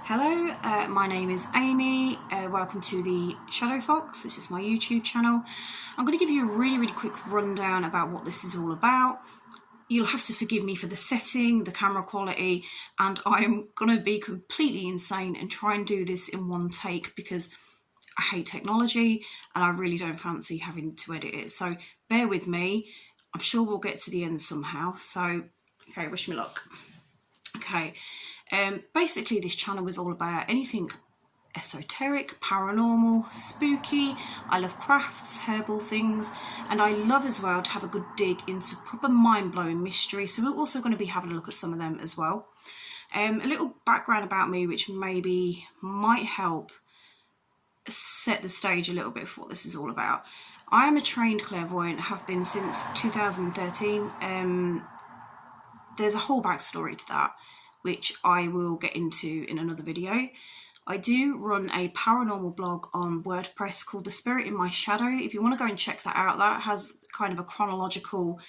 Hello, my name is Amy. Welcome to the Shadow Fox. This is my YouTube channel. I'm going to give you a really quick rundown about what this is all about. You'll have to forgive me for the setting, the camera quality, and I'm going to be completely insane and try and do this in one take because I hate technology and I really don't fancy having to edit it. So bear with me. I'm sure we'll get to the end somehow. So, okay, wish me luck. Okay. Basically this channel is all about anything esoteric, paranormal, spooky. I love crafts, herbal things, and I love as well to have a good dig into proper mind-blowing mystery. So we're also going to be having a look at some of them as well. A little background about me which maybe might help set the stage a little bit for what this is all about. I am a trained clairvoyant, have been since 2013. There's a whole backstory to that, which I will get into in another video. I do run a paranormal blog on WordPress called The Spirit in My Shadow. If you want to go and check that out, that has kind of a chronological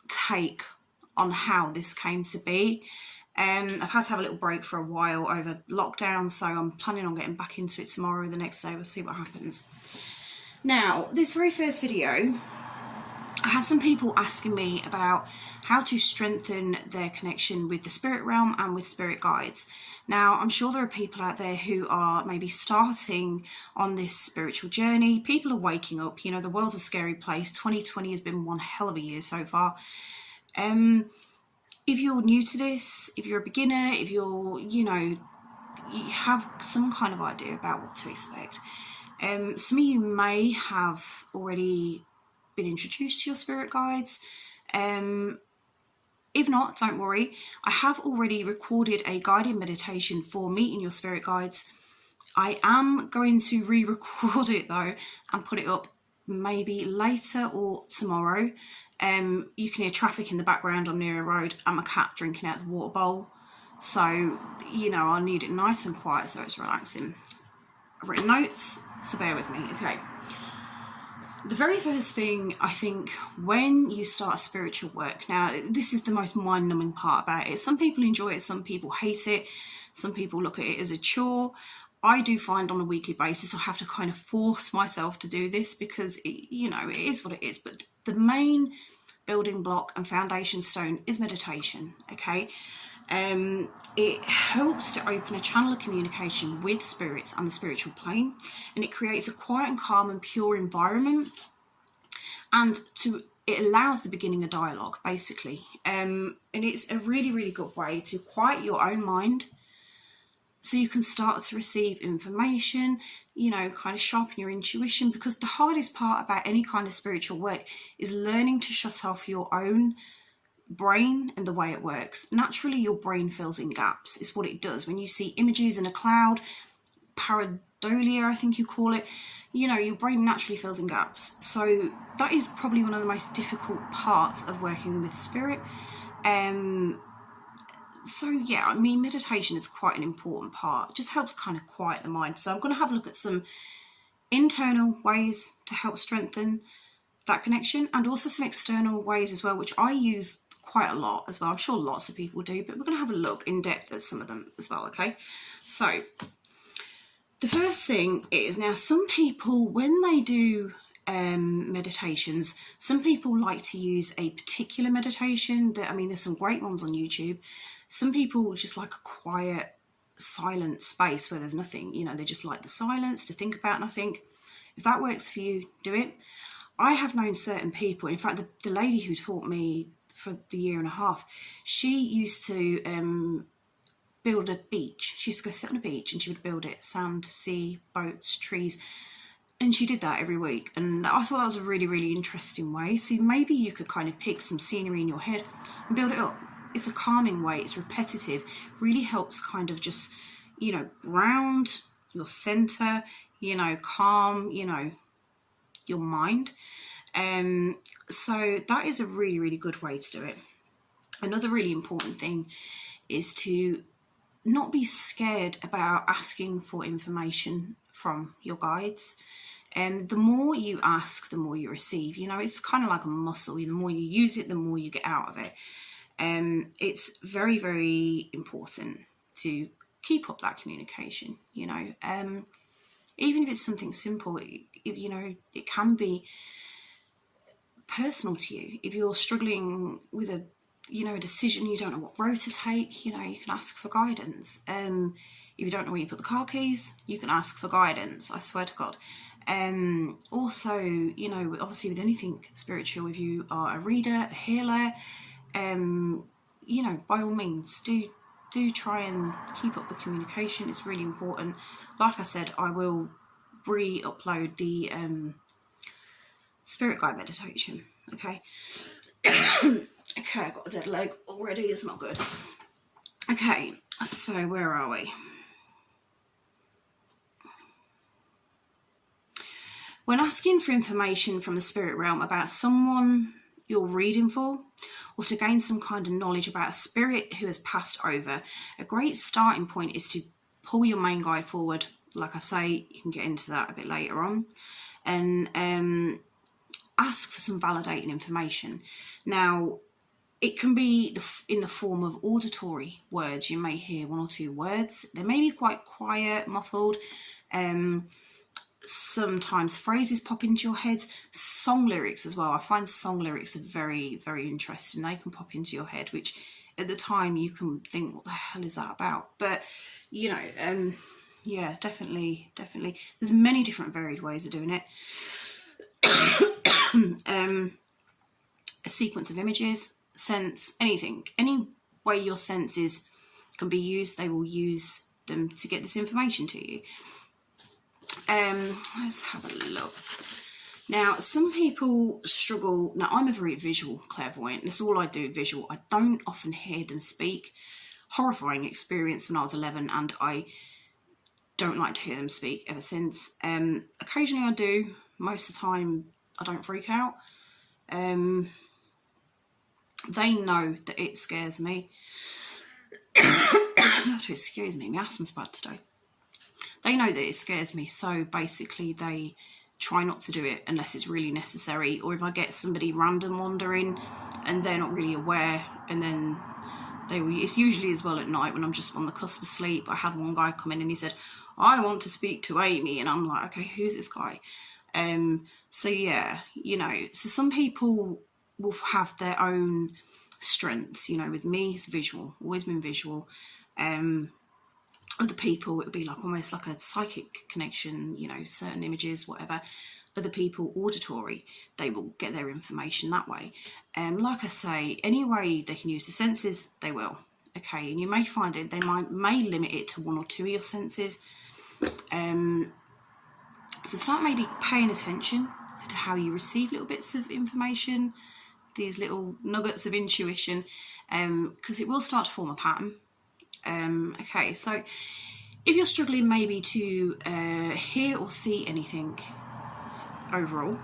take on how this came to be. I've had to have a little break for a while over lockdown, so I'm planning on getting back into it tomorrow or the next day. We'll see what happens. Now, this very first video, I had some people asking me about how to strengthen their connection with the spirit realm and with spirit guides. Now, I'm sure there are people out there who are maybe starting on this spiritual journey. People are waking up. You know, the world's a scary place. 2020 has been one hell of a year so far. If you're new to this, if you're a beginner, if you're, you have some kind of idea about what to expect. Some of you may have already been introduced to your spirit guides. If not, don't worry. I have already recorded a guided meditation for meeting your spirit guides. I am going to re-record it though and put it up maybe later or tomorrow. You can hear traffic in the background on near a road and my cat drinking out the water bowl. So, I need it nice and quiet so it's relaxing. I've written notes, so bear with me. Okay. The very first thing, I think, when you start spiritual work, now this is the most mind-numbing part about it. Some people enjoy it, some people hate it, some people look at it as a chore. I do find on a weekly basis I have to kind of force myself to do this because, it is what it is. But the main building block and foundation stone is meditation, okay? It helps to open a channel of communication with spirits and the spiritual plane, and it creates a quiet and calm and pure environment, and it allows the beginning of dialogue basically, and it's a really good way to quiet your own mind so you can start to receive information, kind of sharpen your intuition, because the hardest part about any kind of spiritual work is learning to shut off your own brain and the way it works. Naturally, your brain fills in gaps. It's what it does. When you see images in a cloud, pareidolia, I think you call it, your brain naturally fills in gaps. So that is probably one of the most difficult parts of working with spirit. So yeah, meditation is quite an important part. It just helps kind of quiet the mind. So I'm going to have a look at some internal ways to help strengthen that connection, and also some external ways as well, which I use quite a lot as well. I'm sure lots of people do, but we're going to have a look in depth at some of them as well, okay? So the first thing is, now some people, when they do meditations, some people like to use a particular meditation that, there's some great ones on YouTube. Some people just like a quiet, silent space where there's nothing, they just like the silence, to think about nothing. If that works for you, do it. I have known certain people, in fact, the lady who taught me for the year and a half, she used to build a beach. She used to go sit on a beach and she would build it, sand, sea, boats, trees. And she did that every week. And I thought that was a really interesting way. So maybe you could kind of pick some scenery in your head and build it up. It's a calming way. It's repetitive. Really helps kind of just, ground your center, calm, your mind. So that is a really good way to do it. Another really important thing is to not be scared about asking for information from your guides. And the more you ask, the more you receive. It's kind of like a muscle. The more you use it, the more you get out of it. It's very, very important to keep up that communication, you know. Even if it's something simple, you know, it can be personal to you. If you're struggling with a decision, you don't know what road to take, you know, you can ask for guidance. If you don't know where you put the car keys, you can ask for guidance, I swear to God. Also, you know, obviously with anything spiritual, if you are a reader, a healer, you know, by all means, do try and keep up the communication. It's really important. Like I said, I will re-upload the spirit guide meditation. Okay. Okay, I got a dead leg already. It's not good. Okay, so where are we? When asking for information from the spirit realm about someone you're reading for, or to gain some kind of knowledge about a spirit who has passed over, a great starting point is to pull your main guide forward. Like I say, you can get into that a bit later on, and ask for some validating information. Now, it can be in the form of auditory words. You may hear one or two words. They may be quite quiet, muffled. Sometimes phrases pop into your head. Song lyrics as well. I find song lyrics are very, very interesting. They can pop into your head, which at the time you can think, what the hell is that about? But, you know, yeah, definitely. There's many different varied ways of doing it. A sequence of images, scents, anything. Any way your senses can be used, they will use them to get this information to you. Let's have a look. Now, some people struggle. Now, I'm a very visual clairvoyant. That's all I do, visual. I don't often hear them speak. Horrifying experience when I was 11, and I don't like to hear them speak ever since. Occasionally I do. Most of the time I don't freak out. They know that it scares me. You have to excuse me, my asthma's bad today. They know that it scares me, so basically they try not to do it unless it's really necessary, or if I get somebody random wandering and they're not really aware, and then it's usually as well at night when I'm just on the cusp of sleep. I had one guy come in and he said, I want to speak to Amy, and I'm like, okay, who's this guy? So yeah, you know, so some people will have their own strengths. You know, with me, it's visual, always been visual. Other people, it would be like almost like a psychic connection, you know, certain images, whatever. Other people, auditory, they will get their information that way. Like I say, any way they can use the senses, they will. Okay, and you may find it, they may limit it to one or two of your senses. So start maybe paying attention to how you receive little bits of information, these little nuggets of intuition, because it will start to form a pattern. Okay, so if you're struggling maybe to hear or see anything overall,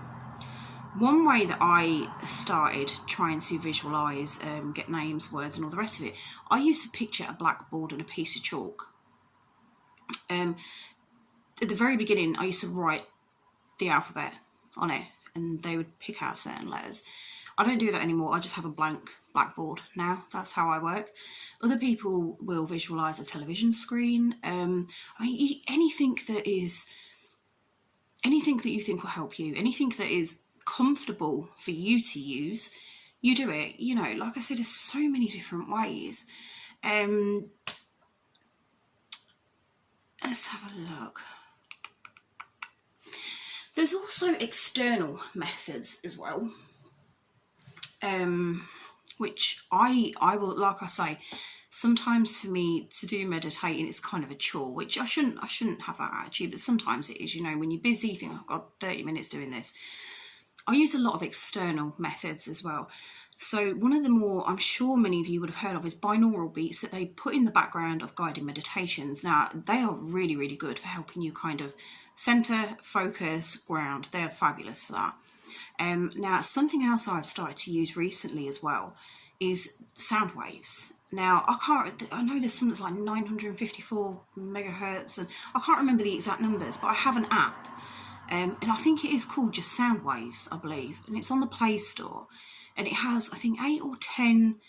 one way that I started trying to visualise, get names, words and all the rest of it, I used to picture a blackboard and a piece of chalk. At the very beginning, I used to write the alphabet on it, and they would pick out certain letters. I don't do that anymore. I just have a blank blackboard now. That's how I work. Other people will visualise a television screen. I mean, anything that you think will help you, anything that is comfortable for you to use, you do it. You know, like I said, there's so many different ways. Let's have a look. There's also external methods as well, which I will, like I say, sometimes for me to do meditating, it's kind of a chore, which I shouldn't have that attitude, but sometimes it is. You know, when you're busy, you think, I've got 30 minutes doing this. I use a lot of external methods as well. So one of the more, I'm sure many of you would have heard of, is binaural beats that they put in the background of guided meditations. Now, they are really, really good for helping you kind of center, focus, ground. They're fabulous for that. Now, something else I've started to use recently as well is sound waves. Now, I know there's something that's like 954 megahertz, and I can't remember the exact numbers, but I have an app, and I think it is called just Sound Waves, I believe, and it's on the Play Store, and it has, I think, 8 or 10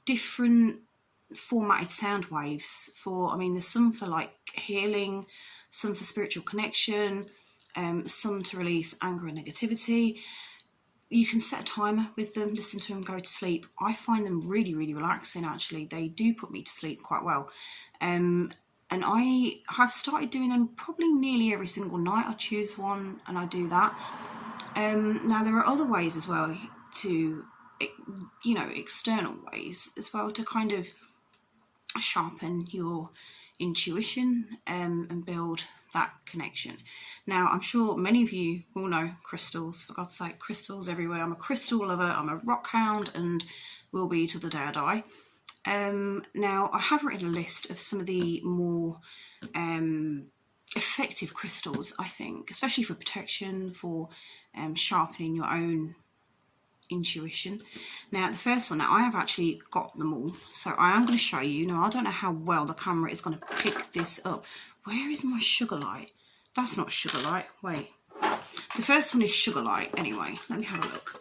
different formatted sound waves for, I mean, there's some for like healing, some for spiritual connection, some to release anger and negativity. You can set a timer with them, listen to them, go to sleep. I find them really, really relaxing, actually. They do put me to sleep quite well. And I have started doing them probably nearly every single night. I choose one and I do that. Now, there are other ways as well to, you know, external ways as well to kind of sharpen your intuition and build that connection. Now, I'm sure many of you will know crystals. For God's sake, crystals everywhere. I'm a crystal lover, I'm a rock hound, and will be till the day I die. Now, I have written a list of some of the more effective crystals, I think, especially for protection, for sharpening your own intuition. Now, the first one, now I have actually got them all, so I am going to show you. Now, I don't know how well the camera is going to pick this up. Where is my sugar light? That's not sugar light. Wait. The first one is sugar light. Anyway, let me have a look.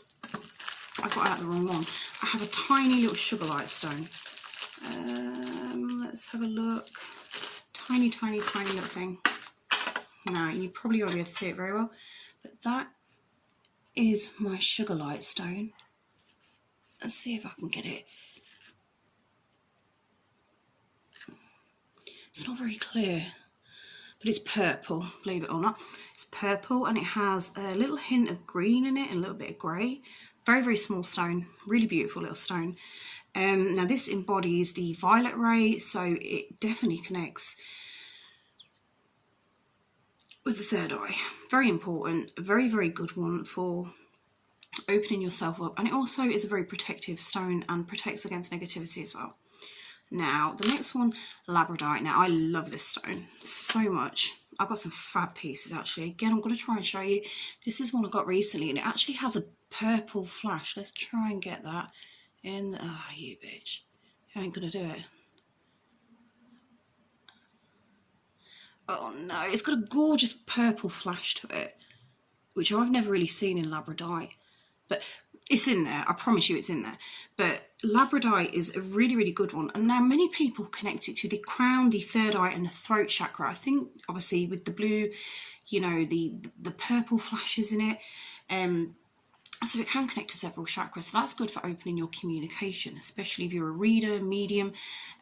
I got out the wrong one. I have a tiny little sugar light stone. Let's have a look. Tiny, tiny, tiny little thing. Now, you probably won't be able to see it very well, but that is my sugar light stone. Let's see if I can get it. It's not very clear, but it's purple, believe it or not. It's purple and it has a little hint of green in it and a little bit of grey. Very, very small stone, really beautiful little stone. Now, this embodies the violet ray, so it definitely connects with the third eye. Very important, a very, very good one for opening yourself up, and it also is a very protective stone and protects against negativity as well. Now, the next one, labradorite. Now, I love this stone so much. I've got some fab pieces actually. Again, I'm going to try and show you. This is one I got recently and it actually has a purple flash. Let's try and get that in. Oh, you bitch. You ain't going to do it. Oh no, it's got a gorgeous purple flash to it, which I've never really seen in labradorite. But it's in there, I promise you it's in there. But labradorite is a really, really good one. And now many people connect it to the crown, the third eye and the throat chakra. I think obviously with the blue, you know, the purple flashes in it. So it can connect to several chakras. So that's good for opening your communication, especially if you're a reader, medium.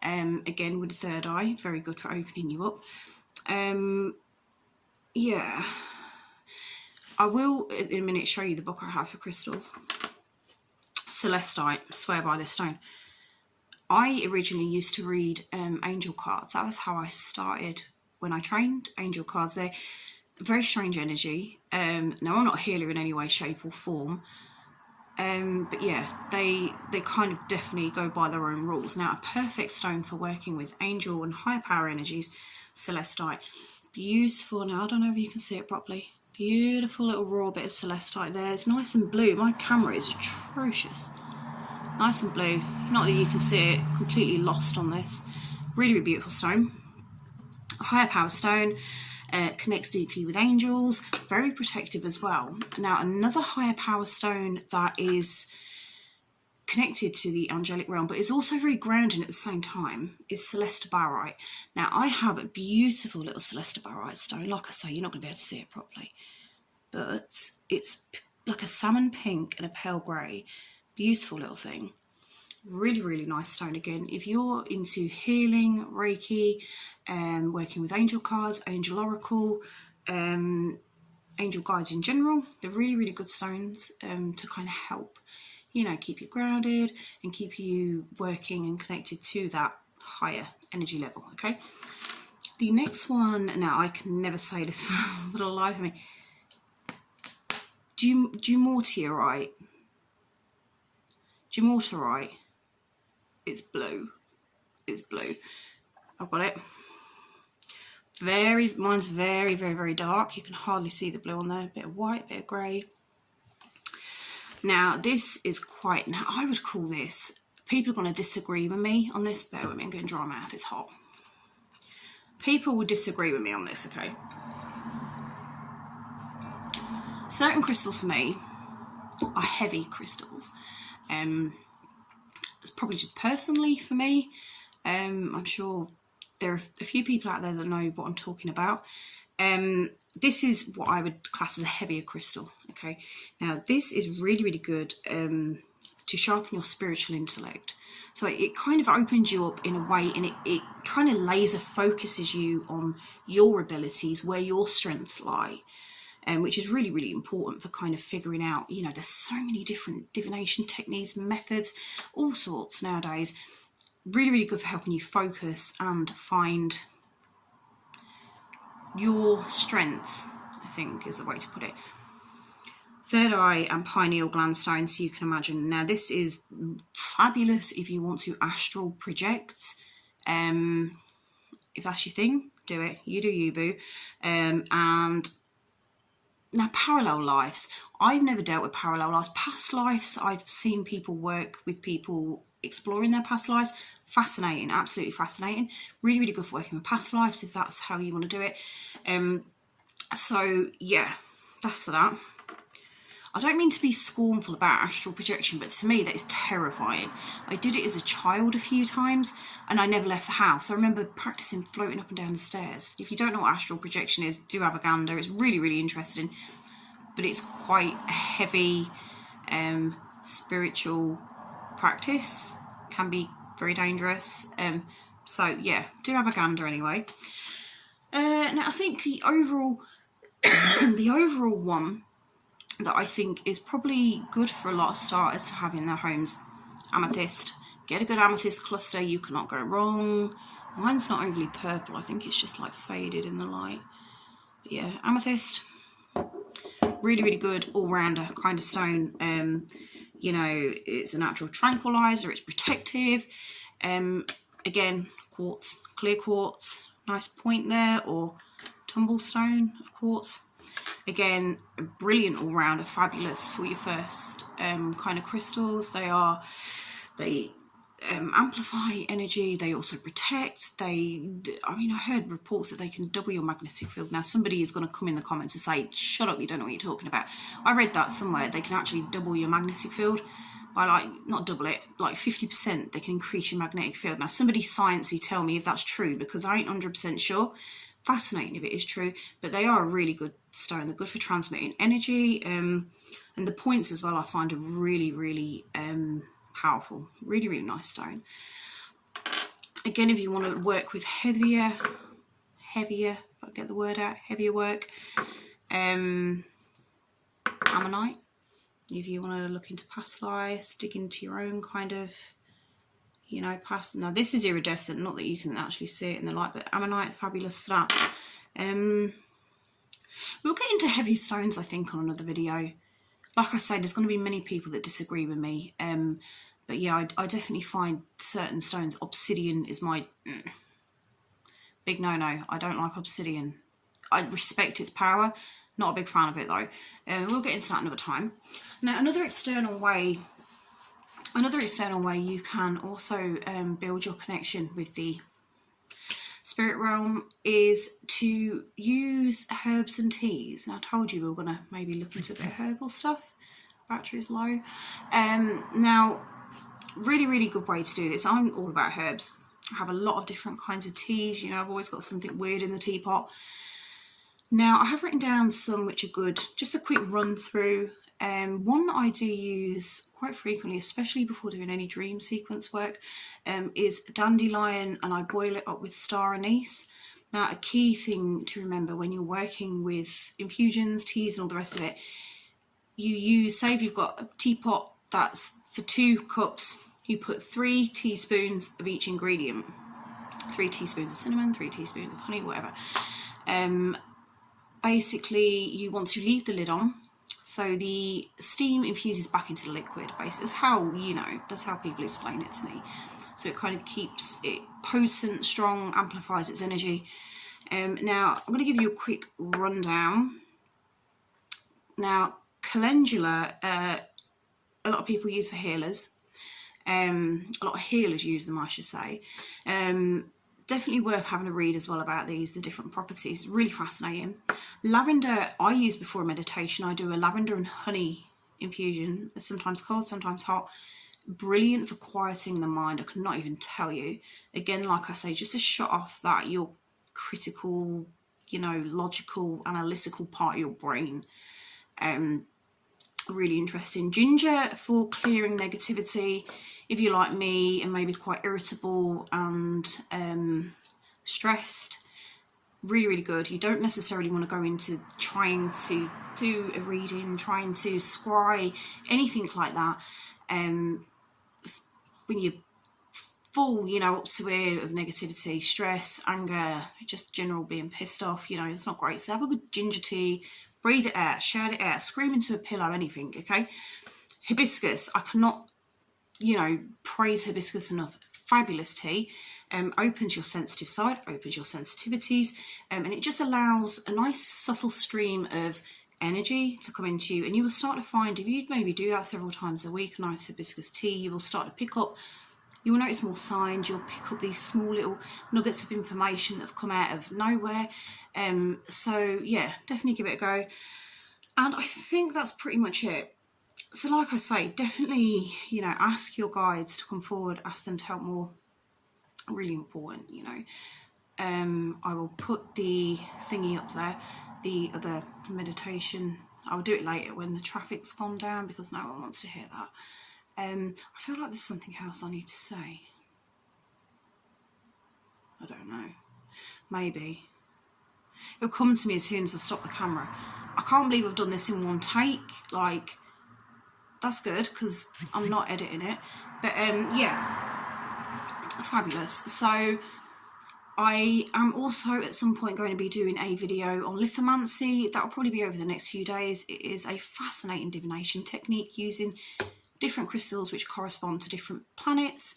Again, with the third eye, very good for opening you up. Yeah. I will in a minute show you the book I have for crystals. Celestite, swear by this stone. I originally used to read angel cards. That was how I started when I trained. Angel cards, they're very strange energy. Now, I'm not a healer in any way, shape or form. But yeah, they kind of definitely go by their own rules. Now, a perfect stone for working with angel and higher power energies, celestite. Beautiful. Now, I don't know if you can see it properly. Beautiful little raw bit of celestite there. It's nice and blue. My camera is atrocious. Nice and blue. Not that you can see it, completely lost on this. Really, really beautiful stone. A higher power stone. Connects deeply with angels. Very protective as well. Now, another higher power stone that is connected to the angelic realm, but is also very grounding at the same time, is celeste barite. Now, I have a beautiful little celeste barite stone. Like I say, you're not going to be able to see it properly, but it's like a salmon pink and a pale grey. Beautiful little thing. Really, really nice stone. Again, if you're into healing, Reiki, working with angel cards, angel oracle, angel guides in general, they're really, really good stones to kind of help, you know, keep you grounded and keep you working and connected to that higher energy level. Okay, the next one, now I can never say this for the life of me. Dumortierite. Dumortierite. It's blue. It's blue. I've got it. Mine's very, very, very dark. You can hardly see the blue on there. A bit of white, a bit of grey. Now, this is quite, now I would call this, people are going to disagree with me on this. Bear with me, I'm getting dry mouth, it's hot. People would disagree with me on this, okay? Certain crystals for me are heavy crystals. It's probably just personally for me. I'm sure there are a few people out there that know what I'm talking about. This is what I would class as a heavier crystal. Okay, now this is really, really good to sharpen your spiritual intellect. So it kind of opens you up in a way, and it kind of laser focuses you on your abilities, where your strengths lie, which is really, really important for kind of figuring out, you know, there's so many different divination techniques, methods, all sorts nowadays. Really, really good for helping you focus and find your strengths, I think is the way to put it. Third eye and pineal gland stone, so you can imagine. Now this is fabulous if you want to astral project. If that's your thing, do it. You do you, boo. And now parallel lives. I've never dealt with parallel lives. Past lives, I've seen people work with people exploring their past lives. Fascinating, absolutely fascinating. Really, really good for working with past lives if that's how you want to do it. So yeah, that's for that. I don't mean to be scornful about astral projection, but to me that is terrifying. I did it as a child a few times and I never left the house. I remember practicing floating up and down the stairs. If you don't know what astral projection is, do have a gander. It's really, really interesting, but it's quite a heavy spiritual practice. Can be very dangerous. So yeah, do have a gander anyway. Now I think the overall the overall one that I think is probably good for a lot of starters to have in their homes, amethyst. Get a good amethyst cluster, you cannot go wrong. Mine's not overly purple, I think it's just like faded in the light. But yeah, amethyst, really, really good all-rounder kind of stone. You know, it's a natural tranquilizer, it's protective. Again, quartz, clear quartz, nice point there, or tumble stone of quartz. Again, a brilliant all-rounder, fabulous for your first kind of crystals. They amplify energy, they also protect. I mean, I heard reports that they can double your magnetic field. Now somebody is going to come in the comments and say, shut up, you don't know what you're talking about. I read that somewhere, they can actually double your magnetic field by, like, not double it, like 50%. They can increase your magnetic field. Now somebody sciencey tell me if that's true, because I ain't 100% sure. Fascinating if it is true, but they are a really good stone. They're good for transmitting energy, and the points as well I find are really, really powerful. Really, really nice stone. Again, if you want to work with heavier, if I get the word out, heavier work, ammonite. If you want to look into past lives, dig into your own kind of, you know, past. Now this is iridescent, not that you can actually see it in the light, but ammonite, fabulous for that. We'll get into heavy stones, I think, on another video. Like I say, there's going to be many people that disagree with me, but yeah, I definitely find certain stones. Obsidian is my big no-no. I don't like obsidian. I respect its power, not a big fan of it though. We'll get into that another time. Now, another external way you can also build your connection with the spirit realm is to use herbs and teas. Now I told you we were going to maybe look into a bit of herbal stuff. Battery's low. Now, really, really good way to do this. I'm all about herbs. I have a lot of different kinds of teas. You know, I've always got something weird in the teapot. Now, I have written down some which are good. Just a quick run through. One I do use quite frequently, especially before doing any dream sequence work, is dandelion, and I boil it up with star anise. Now, a key thing to remember when you're working with infusions, teas and all the rest of it, you use, say if you've got a teapot that's for 2 cups, you put 3 teaspoons of each ingredient. 3 teaspoons of cinnamon, 3 teaspoons of honey, whatever. Basically, you want to leave the lid on, so the steam infuses back into the liquid. Basically, that's how, you know, that's how people explain it to me. So it kind of keeps it potent, strong, amplifies its energy. Now, I'm going to give you a quick rundown. Now, calendula, a lot of people use for healers. A lot of healers use them, I should say. Definitely worth having a read as well about these, the different properties. Really fascinating. Lavender, I use before meditation. I do a lavender and honey infusion. It's sometimes cold, sometimes hot. brilliant for quieting the mind. I cannot even tell you. Again, like I say, just to shut off that your critical, you know, logical, analytical part of your brain. Really interesting. Ginger for clearing negativity. If you're like me and maybe quite irritable and stressed, really, really good. You don't necessarily want to go into trying to do a reading, trying to scry, anything like that. When you're full, you know, up to here of negativity, stress, anger, just general being pissed off, you know, it's not great. So have a good ginger tea, breathe it out, shout it out, scream into a pillow, anything, okay? Hibiscus, I cannot, you know, praise hibiscus enough. Fabulous tea. Opens your sensitive side, opens your sensitivities, and it just allows a nice subtle stream of energy to come into you, and you will start to find, if you maybe do that several times a week, a nice hibiscus tea, you will start to pick up, you will notice more signs, you'll pick up these small little nuggets of information that have come out of nowhere. So yeah, definitely give it a go. And I think that's pretty much it. So like I say, definitely, you know, ask your guides to come forward, ask them to help more. Really important, you know. I will put the thingy up there, the other meditation. I'll do it later when the traffic's gone down, because no one wants to hear that. I feel like there's something else I need to say. I don't know. Maybe. It'll come to me as soon as I stop the camera. I can't believe I've done this in one take. Like, that's good, because I'm not editing it. But yeah. Fabulous. So I am also at some point going to be doing a video on lithomancy. That'll probably be over the next few days. It is a fascinating divination technique using different crystals which correspond to different planets,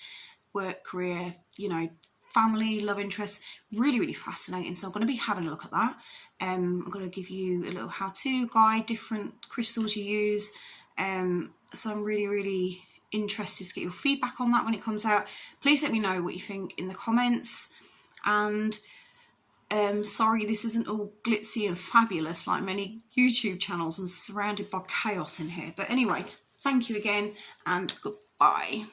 work, career, you know, family, love interests. Really, really fascinating. So I'm going to be having a look at that. I'm going to give you a little how-to guide, different crystals you use. So I'm really, really interested to get your feedback on that when it comes out. Please let me know what you think in the comments. And sorry this isn't all glitzy and fabulous like many YouTube channels. I'm surrounded by chaos in here. But anyway, thank you again and goodbye.